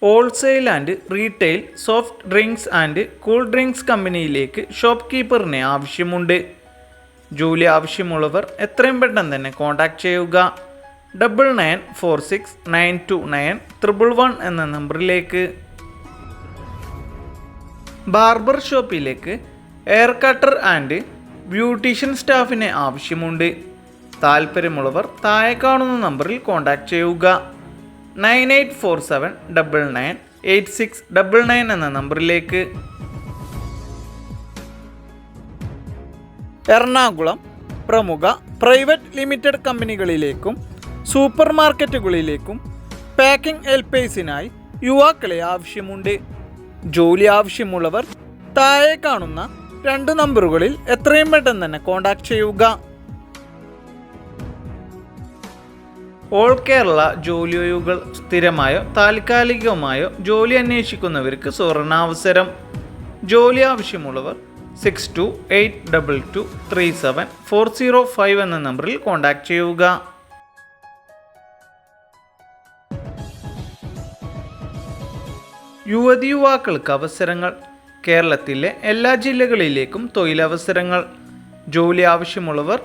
Wholesale and retail soft drinks and cool drinks കമ്പനിയിലേക്ക് shop കീപ്പറിനെ ആവശ്യമുണ്ട്. ജോലി ആവശ്യമുള്ളവർ എത്രയും പെട്ടെന്ന് തന്നെ കോൺടാക്റ്റ് ചെയ്യുക. 9946929111 എന്ന നമ്പറിലേക്ക്. ബാർബർ ഷോപ്പിലേക്ക് ഹെയർ കട്ടർ ആൻഡ് ബ്യൂട്ടീഷ്യൻ സ്റ്റാഫിനെ ആവശ്യമുണ്ട്. താല്പര്യമുള്ളവർ താഴെ കാണുന്ന നമ്പറിൽ കോൺടാക്റ്റ് ചെയ്യുക. 9847998699 എന്ന നമ്പറിലേക്ക്. എറണാകുളം പ്രമുഖ പ്രൈവറ്റ് ലിമിറ്റഡ് കമ്പനികളിലേക്കും സൂപ്പർ മാർക്കറ്റുകളിലേക്കും പാക്കിംഗ് ഹെൽപ്പേഴ്സിനായി യുവാക്കളെ ആവശ്യമുണ്ട്. ജോലി ആവശ്യമുള്ളവർ താഴെ കാണുന്ന 2 നമ്പറുകളിൽ എത്രയും പെട്ടെന്ന് തന്നെ കോൺടാക്റ്റ് ചെയ്യുക. ഓൾ കേരള ജോലി ഒഴിവുകൾ സ്ഥിരമായോ താൽക്കാലികമായോ ജോലി അന്വേഷിക്കുന്നവർക്ക് സുവർണാവസരം. ജോലി ആവശ്യമുള്ളവർ 6282237405 എന്ന നമ്പറിൽ കോൺടാക്റ്റ് ചെയ്യുക. യുവതിയുവാക്കൾക്ക് അവസരങ്ങൾ. കേരളത്തിലെ എല്ലാ ജില്ലകളിലേക്കും തൊഴിലവസരങ്ങൾ. ജോലി ആവശ്യമുള്ളവർ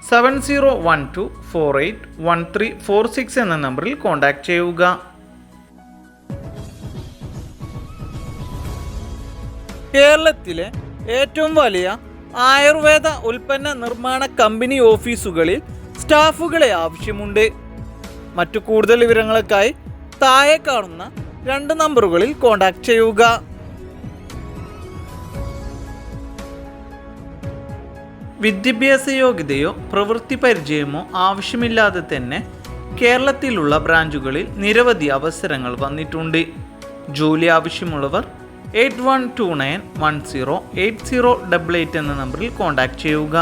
7012481346 എന്ന നമ്പറിൽ കോൺടാക്റ്റ് ചെയ്യുക. കേരളത്തിലെ ഏറ്റവും വലിയ ആയുർവേദ ഉൽപ്പന്ന നിർമ്മാണ കമ്പനി ഓഫീസുകളിൽ സ്റ്റാഫുകളെ ആവശ്യമുണ്ട്. മറ്റു കൂടുതൽ വിവരങ്ങൾക്കായി താഴെ കാണുന്ന 2 നമ്പറുകളിൽ കോൺടാക്റ്റ് ചെയ്യുക. വിദ്യാഭ്യാസ യോഗ്യതയോ പ്രവൃത്തി പരിചയമോ ആവശ്യമില്ലാതെ തന്നെ കേരളത്തിലുള്ള ബ്രാഞ്ചുകളിൽ നിരവധി അവസരങ്ങൾ വന്നിട്ടുണ്ട്. ജോലി ആവശ്യമുള്ളവർ 8129108088 എന്ന നമ്പറിൽ കോൺടാക്റ്റ് ചെയ്യുക.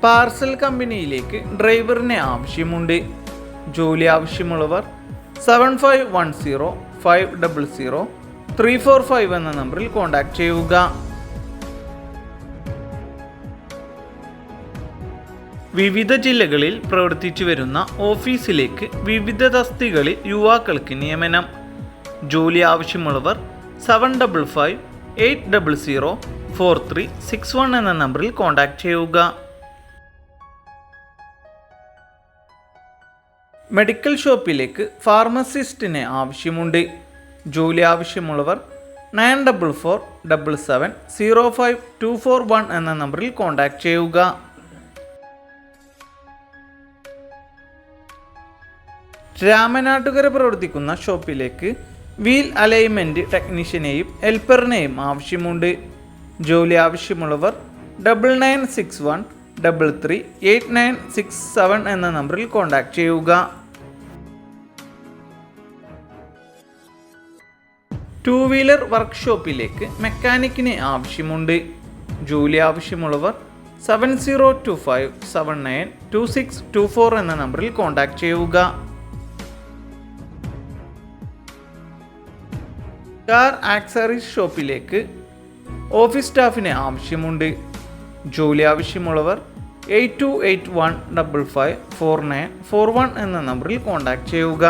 പാർസൽ കമ്പനിയിലേക്ക് ഡ്രൈവറിനെ ആവശ്യമുണ്ട്. ജോലി ആവശ്യമുള്ളവർ 7510500345 എന്ന നമ്പറിൽ കോൺടാക്റ്റ് ചെയ്യുക. വിവിധ ജില്ലകളിൽ പ്രവർത്തിച്ചു വരുന്ന ഓഫീസിലേക്ക് വിവിധ തസ്തികകളിൽ യുവാക്കൾക്ക് നിയമനം. ജോലി ആവശ്യമുള്ളവർ 7508004361 എന്ന നമ്പറിൽ കോൺടാക്റ്റ് ചെയ്യുക. മെഡിക്കൽ ഷോപ്പിലേക്ക് ഫാർമസിസ്റ്റിനെ ആവശ്യമുണ്ട്. ജോലി ആവശ്യമുള്ളവർ 9447705241 എന്ന നമ്പറിൽ കോൺടാക്റ്റ് ചെയ്യുക. രാമനാട്ടുകര പ്രവർത്തിക്കുന്ന ഷോപ്പിലേക്ക് വീൽ അലൈൻമെൻറ്റ് ടെക്നീഷ്യനെയും ഹെൽപ്പറിനെയും ആവശ്യമുണ്ട്. ജോലി ആവശ്യമുള്ളവർ 9961338967 എന്ന നമ്പറിൽ കോൺടാക്റ്റ് ചെയ്യുക. 2 വീലർ വർക്ക്ഷോപ്പിലേക്ക് മെക്കാനിക്കിനെ ആവശ്യമുണ്ട്. ജോലി ആവശ്യമുള്ളവർ 7025792624 എന്ന നമ്പറിൽ കോൺടാക്റ്റ് ചെയ്യുക. കാർ ആക്സസറീസ് ഷോപ്പിലേക്ക് ഓഫീസ് സ്റ്റാഫിനെ ആവശ്യമുണ്ട്. ജോലി ആവശ്യമുള്ളവർ 8281554941 എന്ന നമ്പറിൽ കോൺടാക്റ്റ് ചെയ്യുക.